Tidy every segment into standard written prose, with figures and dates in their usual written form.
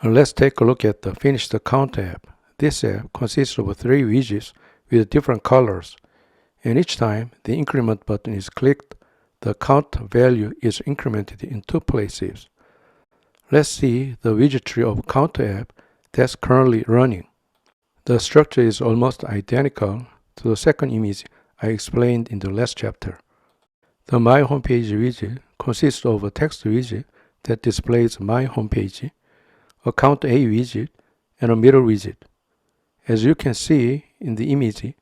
Let's take a look at the finished count app. This app consists of 3 widgets with different colors, and each time the increment button is clicked, the count value is incremented in 2 places. Let's see the widget tree of Counter app that's currently running. The structure is almost identical to the second image I explained in the last chapter. The My Homepage widget consists of a text widget that displays My Homepage, a Count A widget, and a middle widget. As you can see in the image,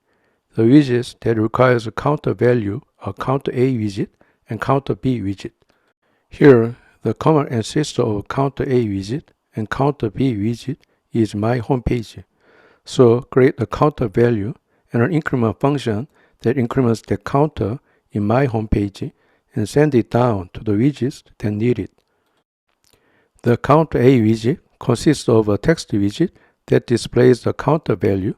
the widgets that requires a counter value are Counter A widget and Counter B widget. Here, the common ancestor of Counter A widget and Counter B widget is My Homepage. So create a counter value and an increment function that increments the counter in My Homepage and send it down to the widgets that need it. The Counter A widget consists of a text widget that displays the counter value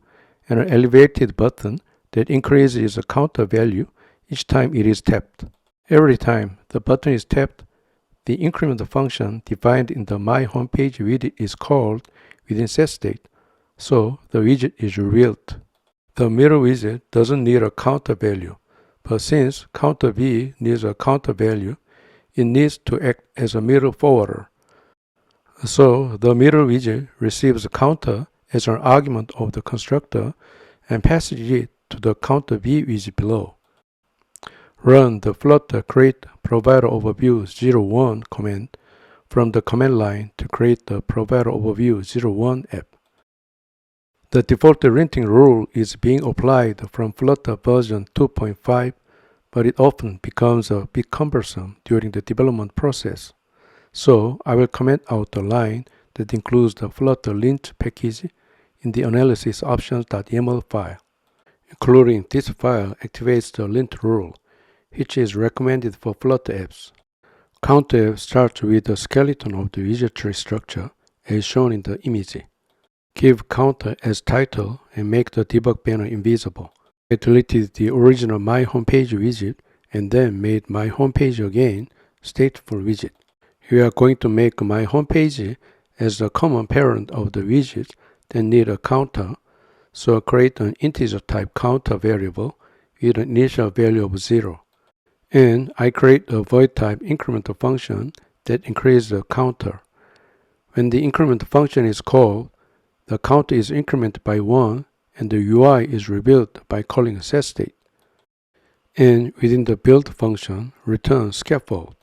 and an elevated button that increases the counter value each time it is tapped. Every time the button is tapped, the increment function defined in the My Homepage widget is called within setState, so the widget is revealed. The middle widget doesn't need a counter value, but since Counter B needs a counter value, it needs to act as a middle forwarder. So the middle widget receives a counter as an argument of the constructor and passes it to the Counter B widget below. Run the Flutter create provider overview 01 command from the command line to create the provider overview 01 app. The default linting rule is being applied from Flutter version 2.5, but it often becomes a bit cumbersome during the development process. So I will comment out the line that includes the Flutter lint package in the analysis options.yaml file. Including this file activates the lint rule, which is recommended for Flutter apps. Counter app starts with the skeleton of the widget tree structure as shown in the image. Give counter as title and make the debug banner invisible. I deleted the original My Homepage widget and then made My Homepage again stateful widget. We are going to make My Homepage as the common parent of the widgets that need a counter, so create an integer type counter variable with an initial value of 0. And I create a void type incremental function that increases the counter. When the increment function is called, the counter is incremented by 1 and the UI is rebuilt by calling setState. And within the build function, return scaffold.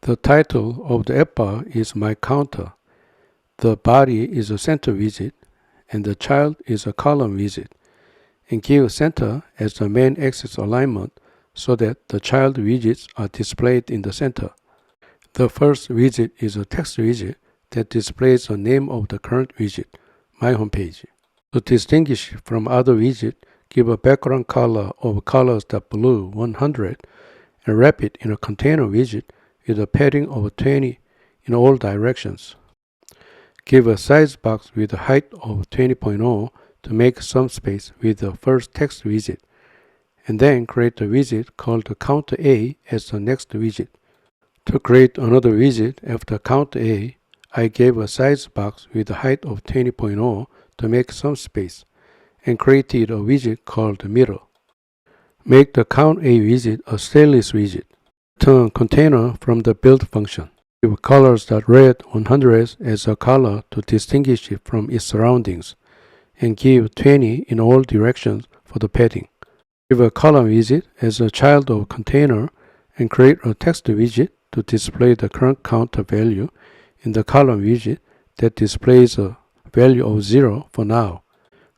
The title of the app bar is My Counter. The body is a center widget and the child is a column widget, and give center as the main axis alignment so that the child widgets are displayed in the center. The first widget is a text widget that displays the name of the current widget, My Homepage. To distinguish from other widgets, give a background color of colors.blue 100 and wrap it in a container widget with a padding of 20 in all directions. Give a size box with a height of 20.0 to make some space with the first text widget, and then create a widget called Counter A as the next widget. To create another widget after Counter A, I gave a size box with a height of 20.0 to make some space, and created a widget called Middle. Make the Count A widget a stateless widget. Turn container from the build function. Give colors.red 100 as a color to distinguish it from its surroundings, and give 20 in all directions for the padding. Give a column widget as a child of container and create a text widget to display the current counter value in the column widget that displays a value of 0 for now.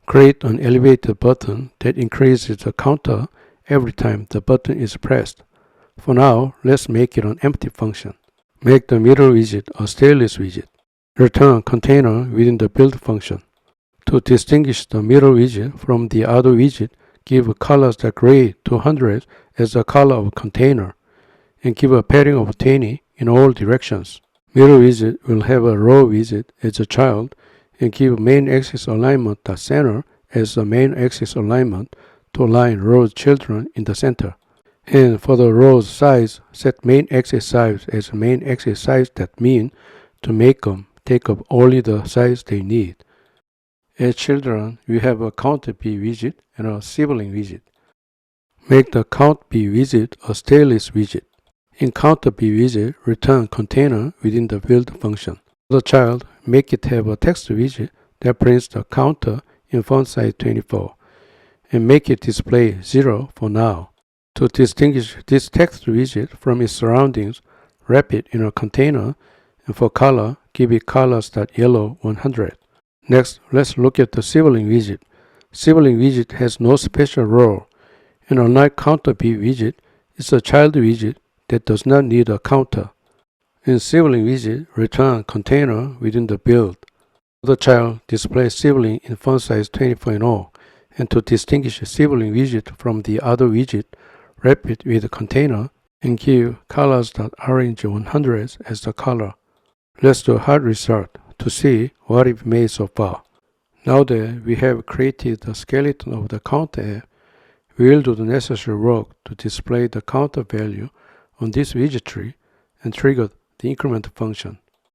Create an elevated button that increases the counter every time the button is pressed. For now, let's make it an empty function. Make the middle widget a stateless widget. Return container within the build function. To distinguish the middle widget from the other widget, give colors.gray 200 as the color of container, and give a padding of 20 in all directions. Middle widget will have a row widget as a child, and give main axis alignment.center as the main axis alignment to align rows children in the center. And for the rows size, set main axis size as main axis size that mean to make them take up only the size they need. As children, we have a counter B widget and a sibling widget. Make the count B widget a stateless widget. In counter B widget, return container within the build function. For the child, make it have a text widget that prints the counter in font size 24, and make it display 0 for now. To distinguish this text widget from its surroundings, wrap it in a container, and for color, give it colors.yellow 100. Next, let's look at the sibling widget. Sibling widget has no special role, and unlike counter B widget, it's a child widget that does not need a counter. In sibling widget, return container within the build. The child, display sibling in font size 24 and all, and to distinguish sibling widget from the other widget, wrap it with a container and give colors.orange 100 as the color. Let's do a hard restart to see what we've made so far. Now that we have created the skeleton of the counter app, we will do the necessary work to display the counter value on this widget tree and trigger the increment function.